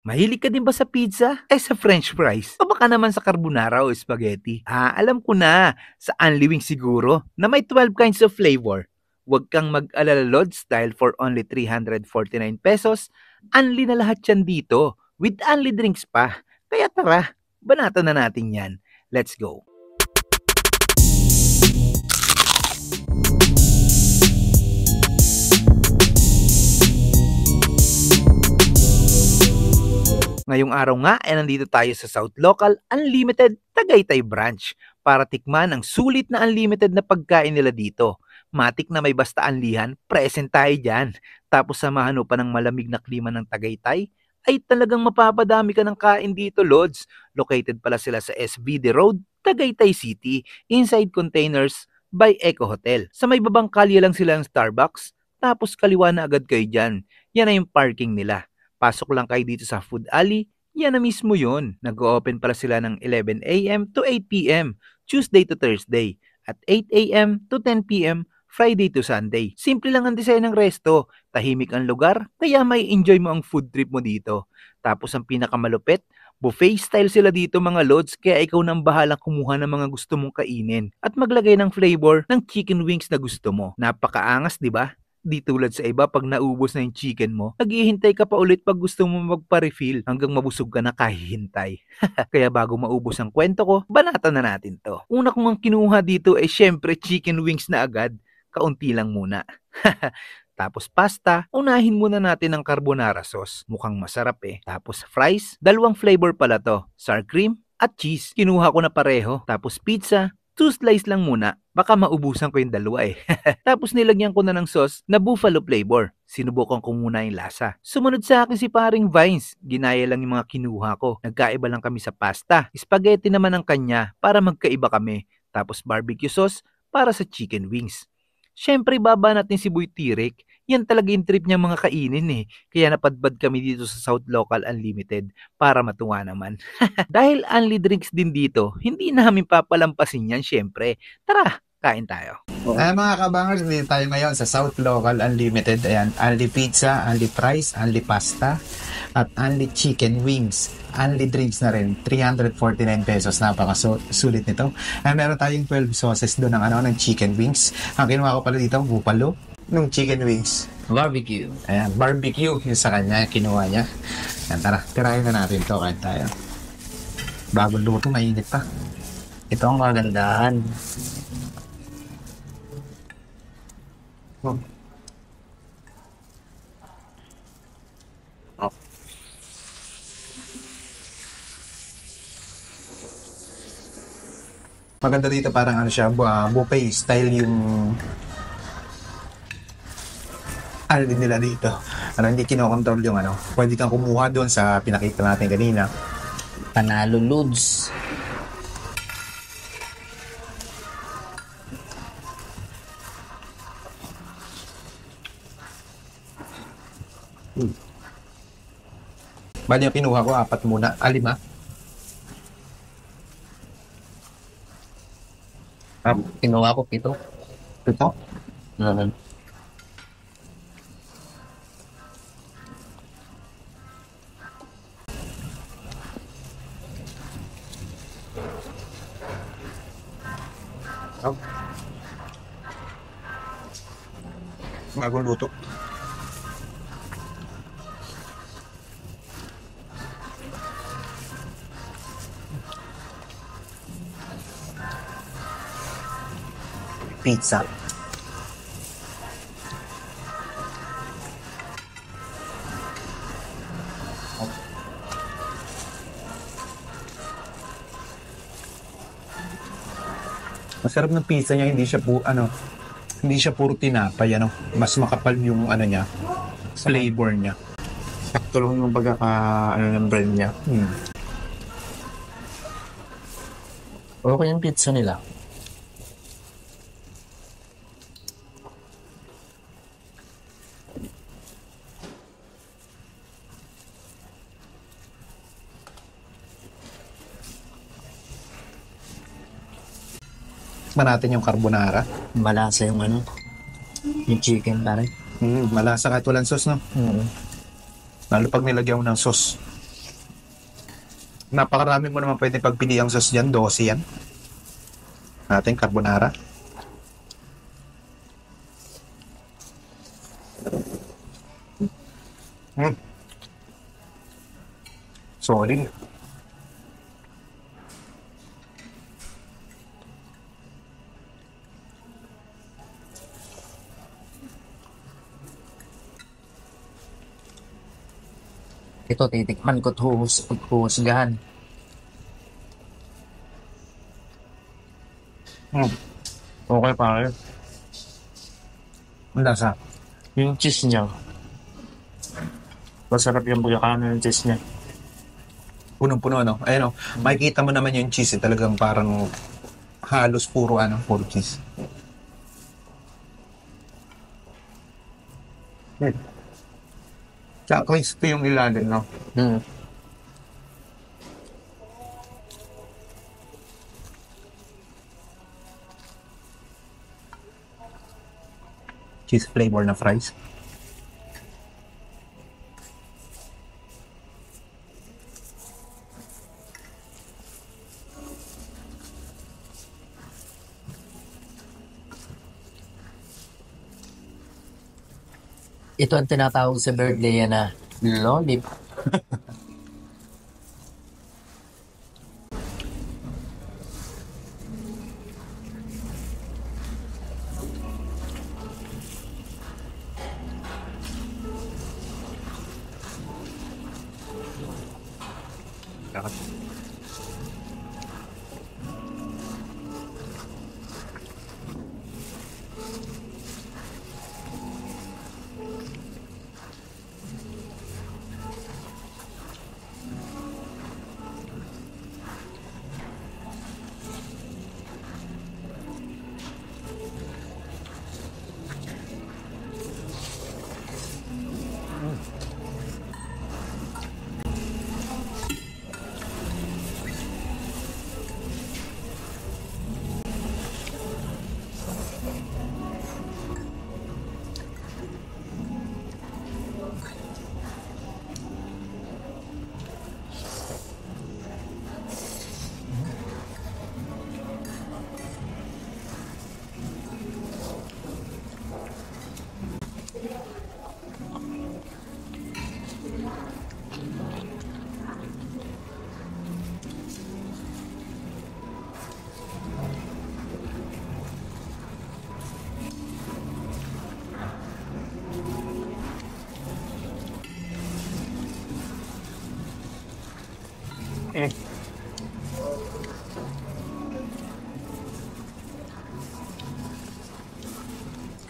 Mahilig ka din ba sa pizza? Sa french fries? O baka naman sa carbonara o spaghetti? Alam ko na. Sa Unli Wings siguro, na may 12 kinds of flavor. Huwag kang mag-alala Lods dahil for only 349 pesos, unli na lahat yan dito. With unli drinks pa. Kaya tara, banatan na natin yan. Let's go. Ngayong araw nga ay nandito tayo sa South Local Unlimited Tagaytay Branch para tikman ang sulit na unlimited na pagkain nila dito. Matik na may basta anlihan, present tayo dyan. Tapos samahan mo pa ng malamig na klima ng Tagaytay, ay talagang mapapadami ka ng kain dito, Lods. Located pala sila sa SVD Road, Tagaytay City, inside containers by Eco Hotel. Sa may babang kalye lang sila ng Starbucks, tapos kaliwa na agad kayo dyan. Yan na yung parking nila. Pasok lang kayo dito sa Food Alley, yan na mismo yun. Nag-open pala sila ng 11 a.m. to 8 p.m. Tuesday to Thursday at 8 a.m. to 10 p.m. Friday to Sunday. Simple lang ang design ng resto, tahimik ang lugar, kaya may enjoy mo ang food trip mo dito. Tapos ang pinakamalupit, buffet style sila dito mga Lods, kaya ikaw nang bahalang kumuha ng mga gusto mong kainin at maglagay ng flavor ng chicken wings na gusto mo. Napakaangas, di ba? Di tulad sa iba, pag naubos na yung chicken mo, naghihintay ka pa ulit pag gusto mo magpa-refill hanggang mabusog ka na kahihintay. Kaya bago maubos ang kwento ko, banatan na natin to. Una kong ang kinuha dito ay syempre chicken wings na agad. Kaunti lang muna. Tapos pasta, unahin muna natin ang carbonara sauce. Mukhang masarap eh. Tapos fries, dalawang flavor pala to. Sour cream at cheese. Kinuha ko na pareho. Tapos pizza, 2 slice lang muna. Baka maubusan ko yung dalawa eh. Tapos nilagyan ko na ng sauce na buffalo flavor. Sinubukan ko muna yung lasa. Sumunod sa akin si paring Vines. Ginaya lang yung mga kinuha ko. Nagkaiba lang kami sa pasta. Spaghetti naman ang kanya para magkaiba kami. Tapos barbecue sauce para sa chicken wings. Siyempre baba natin si Boy Tirek. Yan talaga yung trip niyang mga kainin eh. Kaya napadbad kami dito sa South Local Unlimited para matuwa naman. Dahil only drinks din dito, hindi namin papalampasin yan syempre. Tara, kain tayo. Mga kabangers, dito tayo ngayon sa South Local Unlimited. Ayan, only pizza, only fries, only pasta, at only chicken wings. Only drinks na rin, 349 pesos. Napaka-sulit nito. Meron tayong 12 sauces doon ng chicken wings. Ang kinuha ko pala dito, buffalo, nung chicken wings. Barbecue. Ayan, barbecue yung sa kanya, kinuha niya. Ayan, tara, tirahin na natin to, kain tayo. Bagong luto, mainit pa. Ito ang kagandahan. Oh. Oh. Maganda dito, parang siya, buffet style yung din nila dito. Hindi kinokontrol yung pwede kang kumuha doon sa pinakita natin kanina. Panalo Lods. Bali yung kinuha ko, 4 muna. 5. Kinuha ko 7. Ito. Bagong luto. Pizza. Masarap ng pizza niya, hindi siya puro tinapay, mas makapal yung niya, flavor niya. Sakto lang yung ng brand niya. Okay yung pizza nila. Natin yung carbonara. Malasa yung yung chicken pare. Malasa kahit walang sauce, no? Lalo pag nilagyan mo ng sauce. Napakarami mo naman pwede pagpili ang sauce dyan. 12 yan. Ating carbonara. Solid. Ito, titikman ko huhusgahan. Okay, pare. Ang lasa. Yung cheese niya. Masarap yung bugakano ng cheese niya. Punong-puno, no? Ayun, no? Makikita mo naman yung cheese, talagang parang halos puro cheese. Tsaka crispy yung ilalim, no? Cheese flavor na fries. Ito ang tinatawag sa birthday na lollip.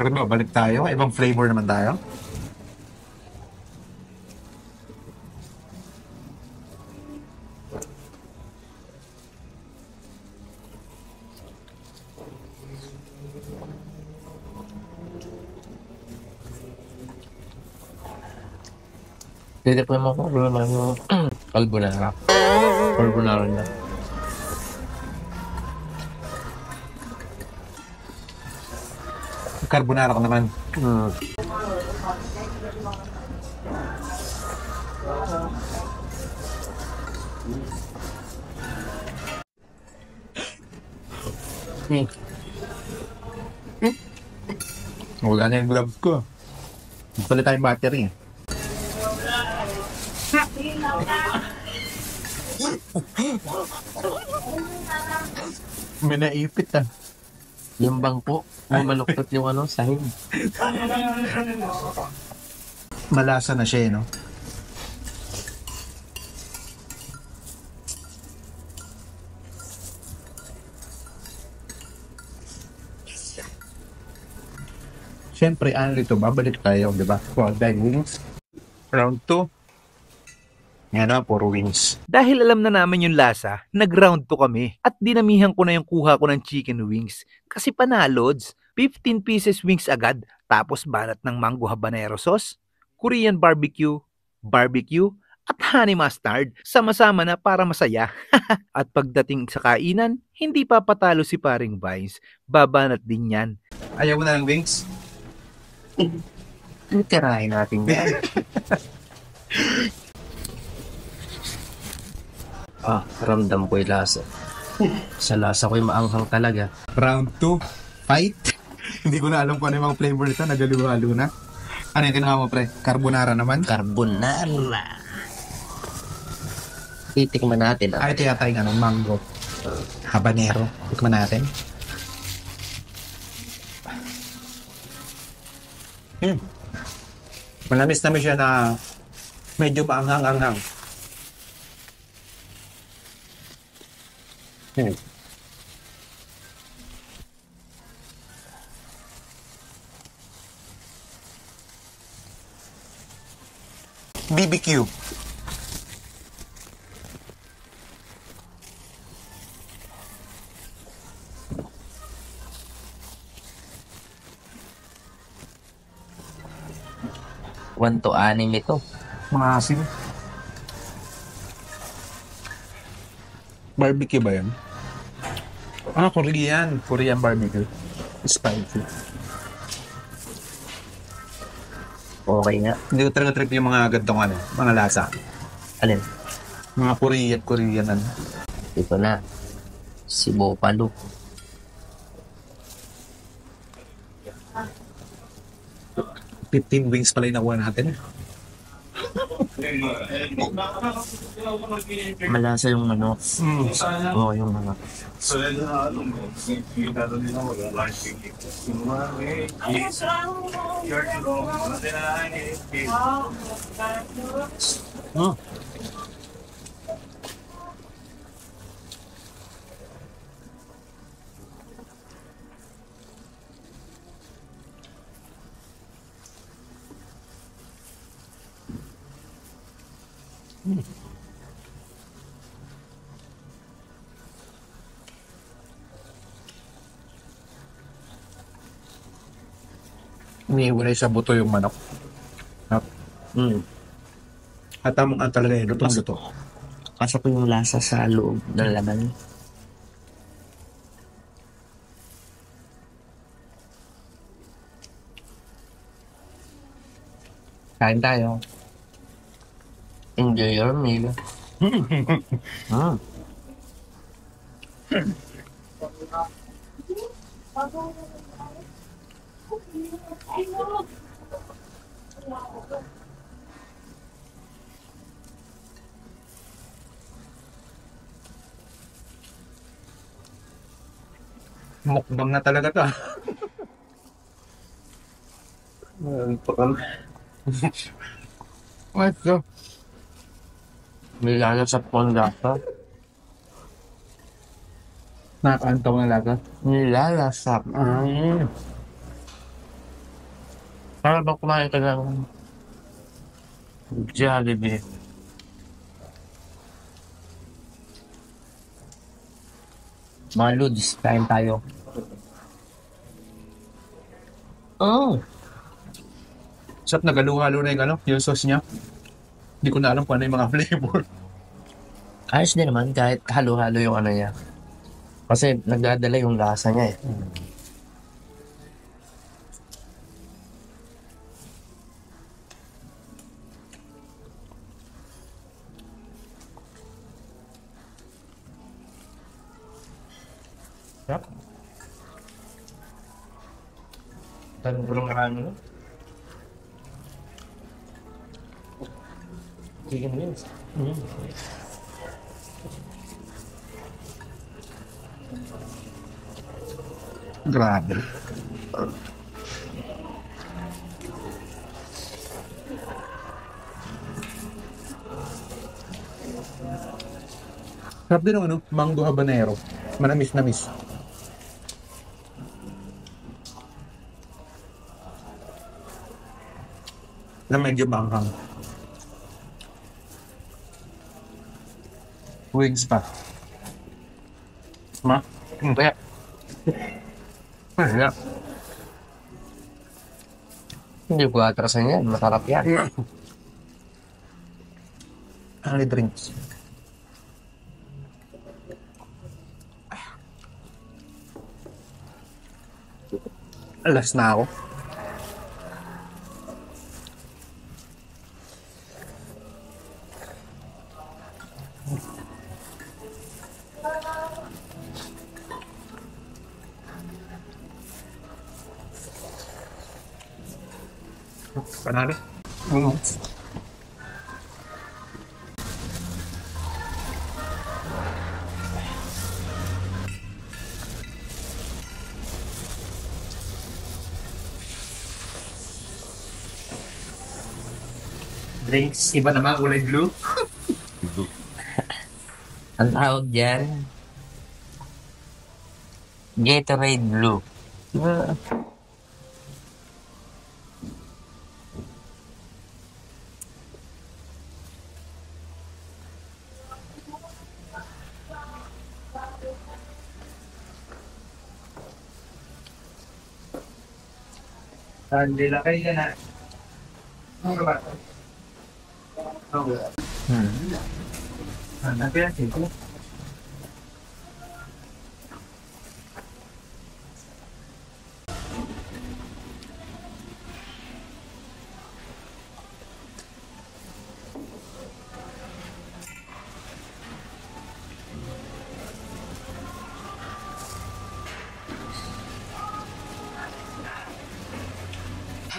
Pero ba, balik tayo. Ibang flavor naman tayo. Titikman mo ko yung carbonara. Carbonara niya. Carbonara ko naman. Wala na yung glove ko. Pala tayong battery. May naipit ah. Yung bangko, maluktot yung sahig. Malasa na siya, no? Siyempre, to, babalik tayo, di ba? For wings. Round 2. Yan na, puro wings. Dahil alam na namin yung lasa, nag-round 2 kami at dinamihan ko na yung kuha ko ng chicken wings. Kasi panalods, 15 pieces wings agad, tapos banat ng mango habanero sauce, Korean barbecue, at honey mustard, sama-sama na para masaya. At pagdating sa kainan, hindi papatalo si paring Vines, babanat din yan. Ayaw mo na ng wings? Tirahin natin yan. Ramdam ko yung lasa. Sa lasa ko yung maanghang talaga. Round 2, fight. Hindi ko na alam kung ano yung mga flavor nito. Nagaliwa-halo na. Ano yung kinuha mo, pre? Carbonara naman? Carbonara. Titikman natin. Ay, ito yata yung mango. Habanero. Tikman natin. Malamis-namis siya na medyo maanghang-anghang. BBQ. One to anim ito. Mga asim. Barbecue ba yan? Korean. Korean barbecue. Spicy. Okay nga. Hindi ko talaga trip yung mga gantong mga lasa. Alin? Mga Korean. Ito na. Si Bopalo. $15 wings pala yung nakuha natin. Malasa yung manok. Oo, yung manok. Umiiwalay sa buto yung manok. At tamang talaga yung lutong-luto. Pasok yung lasa sa loob ng laman. Kain tayo. Enjoy your meal. Mukbang na talaga to. Let's go. May lalasap po ang lasa. Nakakantaw na laga. Nilalasap. Para ba kumain ka ng Jollibee? Mga Lods, kain tayo. Sarap nagaluhalo na yung sauce niya. Hindi ko na alam kung ano yung mga flavor. Ayos din naman kahit halo-halo yung ano niya. Kasi nagdadala yung lasa niya eh. Sarap. Tanong ko lang karami no? Chicken wings. Grabe. Sarap din ang mango habanero. Manamis-namis. Na medyo manghang. Wings pa. Kaya. Kaya. Hindi ko atrasan yan. Masarap yan. Only drinks. Alas na ako. Panalo. Drinks, iba naman kulay blue. Ang tawag dyan, Gatorade Blue. Hindi lang kayo yan ha. Ano ba? Ano ba yan?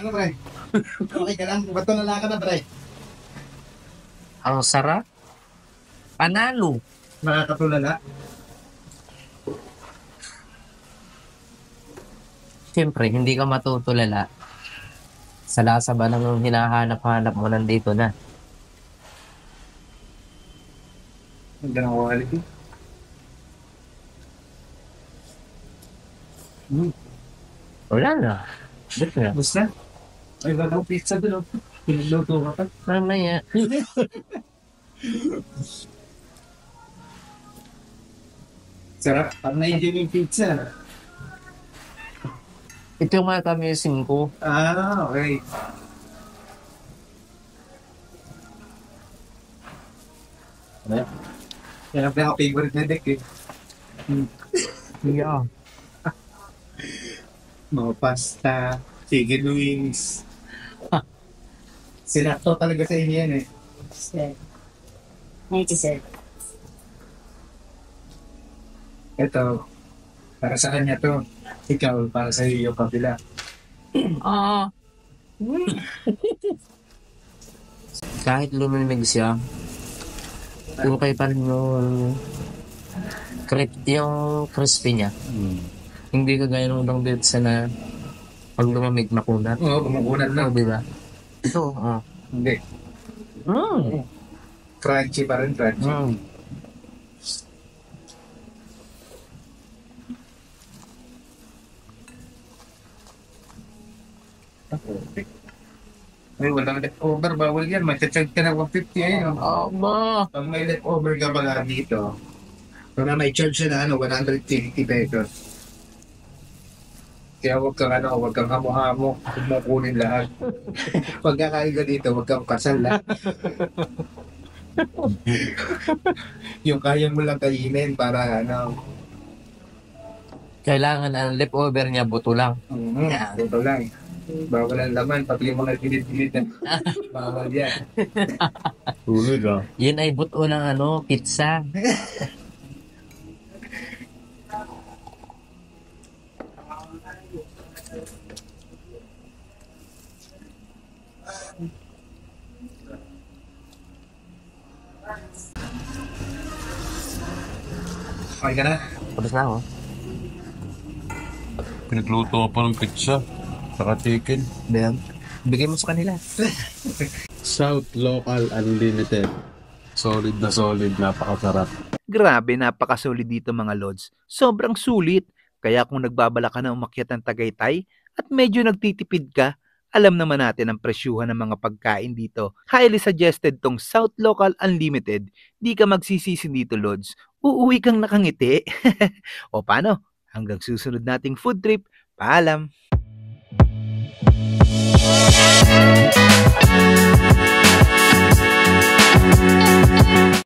Ano pre? Okay ka lang? Ba't nala ka na pre? Ang sarap. Panalo. Nakakatulala. Siyempre, hindi ka matutulala. Sa lasa ba nang hinahanap-hanap mo nandito na? Ang ganang quality. Wala na. Ba't na? Basta? Ay, walang pizza doon. Pinagluto ka pa. Mamaya. Sarap. Parang na-enjoy mo yung pizza. Ito yung mga kamisin ko. Ah, okay. Ano? Yan ang pinaka-favorite na deck eh. Yeah. Mga pasta, chicken wings. Sinakto talaga sa inyo yan eh. Sir. 97. Ito, para sa kanya to. Ikaw, para sa iyo yung kabila. Kahit lumimig siya, okay pa rin yung yung crispy niya. Hindi kagaya nung udang pizza na pag lumamig makunat. Oo, kumukunan na. Oo, di ba? Ito, Hindi. Crunchy pa rin, crunchy. Ay, walang leftover. Bawal yan. Matachag ka na 150 ayun. Aba! Pag may leftover ka pala dito, pag may charge na 150 pesos. Kaya huwag kang hamo-hamo. Huwag mo kunin lahat. Pag kakain ka dito, huwag kang kasal lahat. Yung kaya mo lang kainin para Kailangan ang leftover niya, buto lang. ito lang. Bawal ang laman, pati yung mga ginit-ginit na bawal yan. Tulog Yun ay buto ng pizza. Okay ka na? Tapos na ako. Pinagluto ka pa ng pizza. Saka chicken. Then, bigay mo sa kanila. South Local Unlimited. Solid na solid. Napakasarap. Grabe, napakasolid dito mga lods. Sobrang sulit. Kaya kung nagbabala ka na umakyat ng Tagaytay at medyo nagtitipid ka, alam naman natin ang presyuhan ng mga pagkain dito. Highly suggested tong South Local Unlimited. Di ka magsisisi dito, lods. Uuwi kang nakangiti. O paano? Hanggang susunod nating food trip. Paalam!